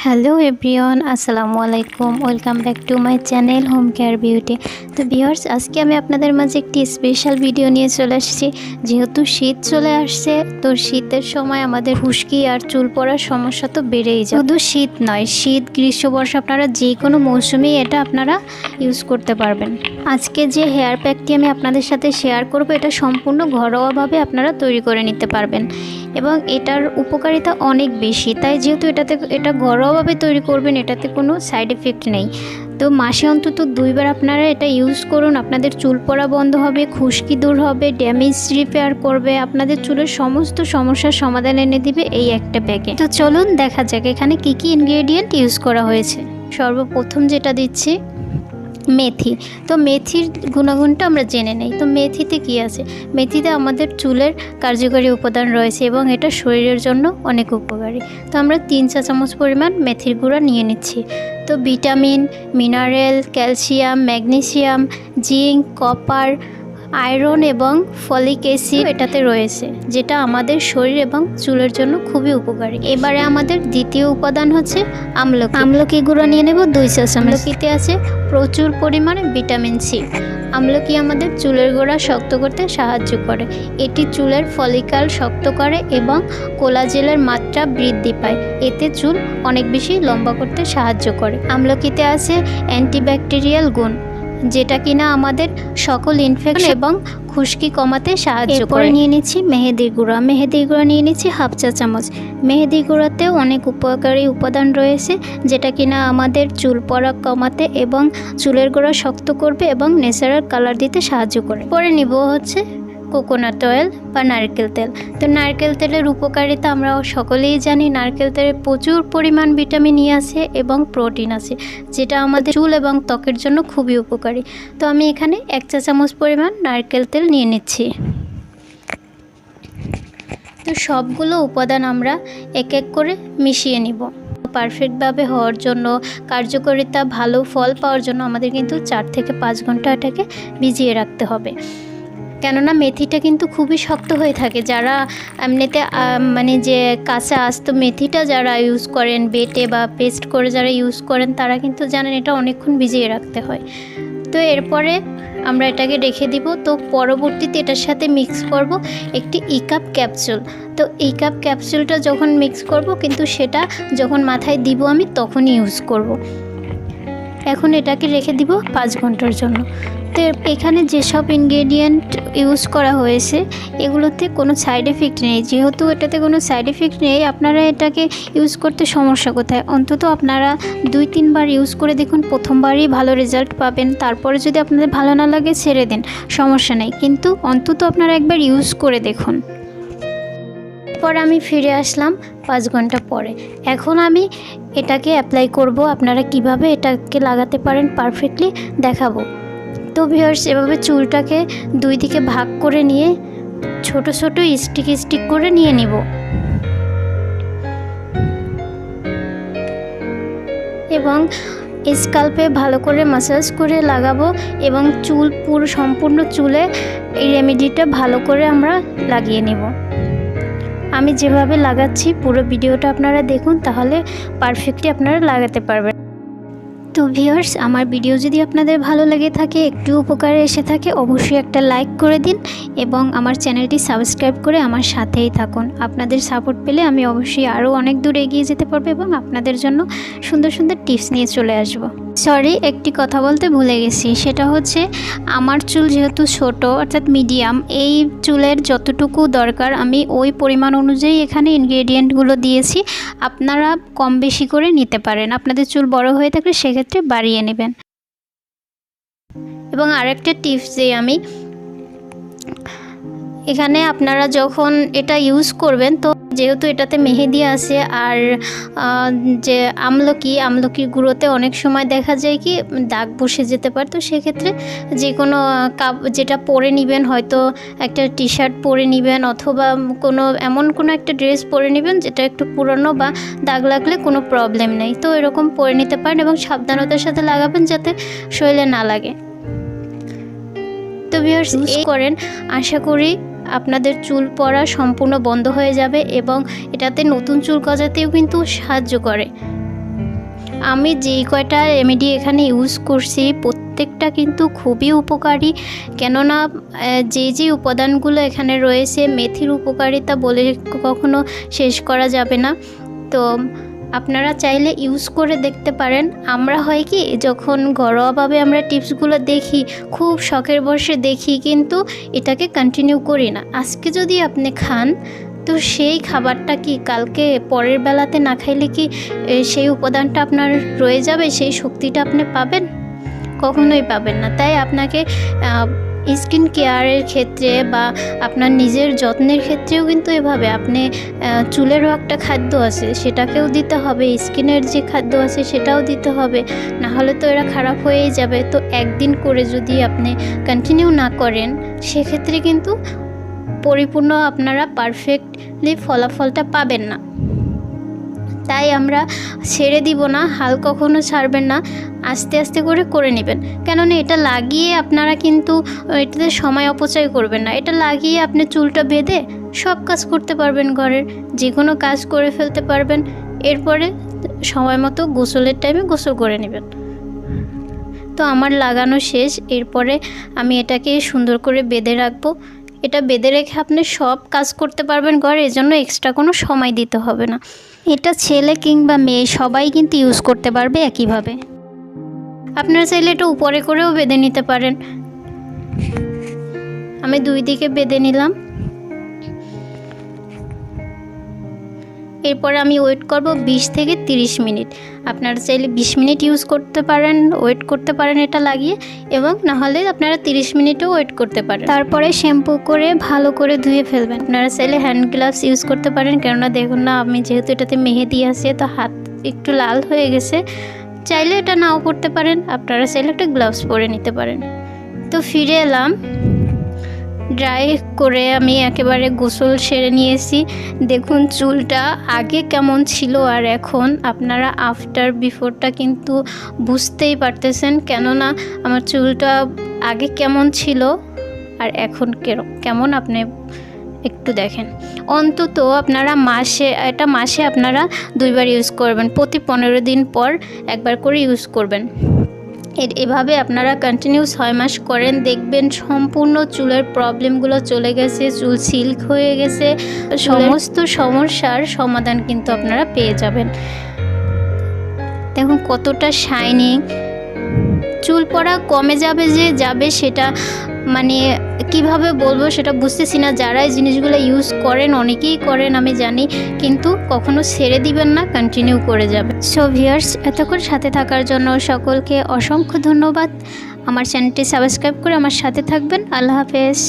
Hello everyone, আসসালামু আলাইকুম। Welcome back to my channel home care beauty. তো viewers, আজকে আমি আপনাদের মাঝে একটি স্পেশাল ভিডিও নিয়ে চলে আসছি। যেহেতু শীত চলে আসছে, তো শীতের সময় আমাদের খুশকি আর চুল পড়ার সমস্যা তো বেড়েই যায়। শুধু শীত নয়, শীত, গ্রীষ্ম, বর্ষা, আপনারা যে কোনো মৌসুমেই এটা আপনারা ইউজ করতে পারবেন। আজকে যে হেয়ার প্যাকটি আমি আপনাদের সাথে শেয়ার করব, এটা সম্পূর্ণ ঘরোয়াভাবে আপনারা তৈরি করে নিতে পারবেন এবং এটার উপকারিতা অনেক বেশি। তাই যেহেতু এটা ঘরোয়াভাবে তৈরি করবেন, এটাতে কোনো সাইড এফেক্ট নেই। তো মাসে অন্তত 2 বার আপনারা এটা ইউজ করুন। আপনাদের চুল পড়া বন্ধ হবে, খুশকি দূর হবে, ড্যামেজ রিপেয়ার করবে, আপনাদের চুলের সমস্ত সমস্যার সমাধান এনে দিবে এই একটা প্যাকে। তো চলুন দেখা যাক এখানে কি কি ইনগ্রেডিয়েন্ট ইউজ করা হয়েছে। সর্বপ্রথম যেটা দিচ্ছি মেথি। তো মেথির গুণাগুণটা আমরা জেনে নেই। তো মেথিতে কি আছে? মেথিতে আমাদের চুলের কার্যকরী উপাদান রয়েছে এবং এটা শরীরের জন্য অনেক উপকারী। তো আমরা 3 চা চামচ পরিমাণ মেথির গুঁড়া নিয়ে নিচ্ছি। তো vitamin, mineral, calcium, magnesium, zinc, copper, iron এবং ফলিক অ্যাসিড এটাতে রয়েছে, যেটা আমাদের শরীর এবং চুলের জন্য খুবই উপকারী। এবারে আমাদের দ্বিতীয় উপাদান হচ্ছে আমলকি। আমলকি গুঁড়ো নিয়ে নেব 2 চা চামচ। আমলকিতে আছে প্রচুর পরিমাণে ভিটামিন সি। আমলকি আমাদের চুলের গোড়া শক্ত করতে সাহায্য করে। এটি চুলের ফলিকাল শক্ত করে এবং কোলাজেনের মাত্রা বৃদ্ধি পায়। এতে চুল অনেক বেশি লম্বা করতে সাহায্য করে। আমলকিতে আছে অ্যান্টিব্যাকটেরিয়াল গুণ, যেটা কিনা আমাদের সকল ইনফেকশন এবং খুশকি কমাতে সাহায্য করে। নিয়ে নিচ্ছি মেহেদির গুঁড়া। মেহেদির গুঁড়া নিয়ে নিচ্ছি 1/2 চা চামচ। মেহেদির গুঁড়াতেও অনেক উপকারী উপাদান রয়েছে, যেটা কিনা আমাদের চুল পড়া কমাতে এবং চুলের গোড়া শক্ত করবে এবং ন্যাচারাল কালার দিতে সাহায্য করে। পরে নিব হচ্ছে কোকোনাট অয়েল বা নারকেল তেল। তো নারকেল তেলের উপকারিতা আমরা সকলেই জানি। নারকেল তেলে প্রচুর পরিমাণ ভিটামিন ই আছে এবং প্রোটিন আছে, যেটা আমাদের চুল এবং ত্বকের জন্য খুবই উপকারী। তো আমি এখানে 1 চা চামচ পরিমাণ নারকেল তেল নিয়ে নিচ্ছি। তো সবগুলো উপাদান আমরা এক এক করে মিশিয়ে নিব। পারফেক্টভাবে হওয়ার জন্য, কার্যকারিতা ভালো ফল পাওয়ার জন্য আমাদের কিন্তু 4 থেকে 5 ঘন্টা এটাকে ভিজিয়ে রাখতে হবে। কেননা মেথিটা কিন্তু খুবই শক্ত হয়ে থাকে। যারা এমনিতে মানে যে কাঁচা আস্ত মেথিটা যারা ইউজ করেন, বেটে বা পেস্ট করে যারা ইউজ করেন, তারা কিন্তু জানেন এটা অনেকক্ষণ ভিজিয়ে রাখতে হয়। তো এরপরে আমরা এটাকে রেখে দিব। তো পরবর্তীতে এটার সাথে মিক্স করব একটি ইকাপ ক্যাপসুল। তো এই কাপ ক্যাপসুলটা যখন মিক্স করব, কিন্তু সেটা যখন মাথায় দিব আমি তখনই ইউজ করব। এখন এটাকে রেখে দিব 5 ঘন্টার জন্য। তো এখানে যেসব ইনগ্রেডিয়েন্ট ইউজ করা হয়েছে এগুলোতে কোনো সাইড এফেক্ট নেই। যেহেতু এটাতে কোনো সাইড এফেক্ট নেই, আপনারা এটাকে ইউজ করতে সমস্যা কোথায়? অন্তত আপনারা 2-3 বার ইউজ করে দেখুন, প্রথমবারই ভালো রেজাল্ট পাবেন। তারপরে যদি আপনাদের ভালো না লাগে ছেড়ে দিন, সমস্যা নেই, কিন্তু অন্তত আপনারা একবার ইউজ করে দেখুন। পর আমি ফিরে আসলাম 5 ঘন্টা পরে। এখন আমি এটাকে অ্যাপ্লাই করব। আপনারা কিভাবে এটাকে লাগাতে পারেন পারফেক্টলি দেখাবো। তো ভিউয়ার্স, এভাবে চুলটাকে 2 দিকে ভাগ করে নিয়ে ছোট ছোট স্টিক করে নিয়ে নিব এবং স্কাল্পে ভালো করে ম্যাসাজ করে লাগাবো এবং পুরো সম্পূর্ণ চুলে এই রেমেডিটা ভালো করে আমরা লাগিয়ে নেব। আমি যেভাবে লাগাচ্ছি পুরো ভিডিওটা আপনারা দেখুন, তাহলে পারফেক্টলি আপনারা লাগাতে পারবেন। তো ভিউয়ার্স, আমার ভিডিও যদি আপনাদের ভালো লেগে থাকে, একটু উপকারে এসে থাকে, অবশ্যই একটা লাইক করে দিন এবং আমার চ্যানেলটি সাবস্ক্রাইব করে আমার সাথেই থাকুন। আপনাদের সাপোর্ট পেলে আমি অবশ্যই আরও অনেক দূর এগিয়ে যেতে পারবো এবং আপনাদের জন্য সুন্দর সুন্দর টিপস নিয়ে চলে আসব। সরি, একটি কথা বলতে ভুলে গেছি। সেটা হচ্ছে, আমার চুল যেহেতু ছোট অর্থাৎ মিডিয়াম, এই চুলের যতটুকু দরকার আমি ওই পরিমাণ অনুযায়ী এখানে ইনগ্রেডিয়েন্টগুলো দিয়েছি। আপনারা কম বেশি করে নিতে পারেন। আপনাদের চুল বড় হয়ে থাকলে সেক্ষেত্রে বাড়িয়ে নেবেন। এবং আরেকটা টিপস যে আমি এখানে, আপনারা যখন এটা ইউজ করবেন, তো যেহেতু এটাতে মেহেদি আছে আর যে আমলকির গুঁড়োতে অনেক সময় দেখা যায় কি দাগ বসে যেতে পারে। তো সেক্ষেত্রে যে কোনো যেটা পরে নেবেন, হয়তো একটা টি শার্ট পরে নেবেন অথবা এমন কোনো একটা ড্রেস পরে নেবেন যেটা একটু পুরনো বা দাগ লাগলে কোনো প্রবলেম নেই। তো এরকম পরে নিতে পারেন এবং সাবধানতার সাথে লাগাবেন যাতে শরীরে না লাগে। তো ভিউয়ার্স, এই করেন, আশা করি আপনাদের চুল পড়া সম্পূর্ণ বন্ধ হয়ে যাবে এবং এটাতে নতুন চুল গজাতেও কিন্তু সাহায্য করে। আমি যেই কয়টা রেমেডি এখানে ইউজ করছি প্রত্যেকটা কিন্তু খুবই উপকারী, কেননা যে উপাদানগুলো এখানে রয়েছে মেথির উপকারিতা বলে কখনো শেষ করা যাবে না। তো আপনারা চাইলে ইউজ করে দেখতে পারেন। আমরা হয় কি যখন ঘরোয়াভাবে আমরা টিপসগুলো দেখি, খুব শখের বশে দেখি, কিন্তু এটাকে কন্টিনিউ করি না। আজকে যদি আপনি খান তো সেই খাবারটা কি কালকে পরের বেলাতে না খাইলে কি সেই উপাদানটা আপনার রয়ে যাবে, সেই শক্তিটা আপনি পাবেন? কখনোই পাবেন না। তাই আপনাকে স্কিন কেয়ারের ক্ষেত্রে বা আপনার নিজের যত্নের ক্ষেত্রেও কিন্তু এভাবে আপনি চুলেরও একটা খাদ্য আছে, সেটাকেও দিতে হবে, স্কিনের যে খাদ্য আছে সেটাও দিতে হবে, না হলে তো এরা খারাপ হয়েই যাবে। তো একদিন করে যদি আপনি কন্টিনিউ না করেন সেক্ষেত্রে কিন্তু পরিপূর্ণ আপনারা পারফেক্টলি ফলাফলটা পাবেন না। তাই আমরা ছেড়ে দিব না, হাল কখনো ছাড়বেন না, আস্তে আস্তে করে নেবেন। কেননা এটা লাগিয়ে আপনারা কিন্তু এটাতে সময় অপচয় করবেন না। এটা লাগিয়ে আপনি চুলটা বেঁধে সব কাজ করতে পারবেন, ঘরের যে কোনো কাজ করে ফেলতে পারবেন। এরপরে সময় মতো গোসলের টাইমে গোসল করে নেবেন। তো আমার লাগানো শেষ, এরপরে আমি এটাকে সুন্দর করে বেঁধে রাখবো। এটা বেঁধে রেখে আপনি সব কাজ করতে পারবেন ঘরে, এজন্য এক্সট্রা কোনো সময় দিতে হবে না। এটা ছেলে কিংবা মেয়ে সবাই কিন্তু ইউজ করতে পারবে একইভাবে। আপনারা চাইলে এটা উপরে করেও বেঁধে নিতে পারেন। আমি দুই দিকে বেঁধে নিলাম। এরপরে আমি ওয়েট করব 20 থেকে 30 মিনিট। আপনারা চাইলে 20 মিনিট ইউজ করতে পারেন, ওয়েট করতে পারেন এটা লাগিয়ে, এবং না হলে আপনারা 30 মিনিটও ওয়েট করতে পারেন। তারপরে শ্যাম্পু করে ভালো করে ধুয়ে ফেলবেন। আপনারা চাইলে হ্যান্ড গ্লাভস ইউজ করতে পারেন, কেননা দেখুন না আমি যেহেতু এটাতে মেহেদি আছে তো হাত একটু লাল হয়ে গেছে। চাইলে এটা নাও করতে পারেন, আপনারা চাইলে একটা গ্লাভস পরে নিতে পারেন। তো ফিরে এলাম, ড্রাই করে আমি একেবারে গোসল সেরে নিয়েছি। দেখুন চুলটা আগে কেমন ছিল আর এখন, আপনারা আফটার বিফোরটা কিন্তু বুঝতেই পারতেছেন, কেননা আমার চুলটা আগে কেমন ছিল আর এখন কেমন আপনি একটু দেখেন। অন্তত আপনারা মাসে আপনারা 2বার ইউজ করবেন, প্রতি 15 দিন পর একবার করে ইউজ করবেন। এভাবে আপনারা কন্টিনিউ 6 মাস করেন, দেখবেন সম্পূর্ণ চুলের প্রবলেমগুলো চলে গেছে, চুল সিল্ক হয়ে গেছে, সমস্ত সমস্যার সমাধান কিন্তু আপনারা পেয়ে যাবেন। দেখুন কতটা শাইনিং, চুল পড়া কমে যাবে সেটা মানে কিভাবে বলবো সেটা বুঝতেছি না। যারা এই জিনিসগুলো ইউজ করেন, অনেকেই করেন আমি জানি, কিন্তু কখনো ছেড়ে দিবেন না, কন্টিনিউ করে যাবেন। সো ভিউয়ার্স, এতক্ষণ সাথে থাকার জন্য সকলকে অসংখ্য ধন্যবাদ। আমার চ্যানেলটি সাবস্ক্রাইব করে আমার সাথে থাকবেন। আল্লাহ হাফেজ।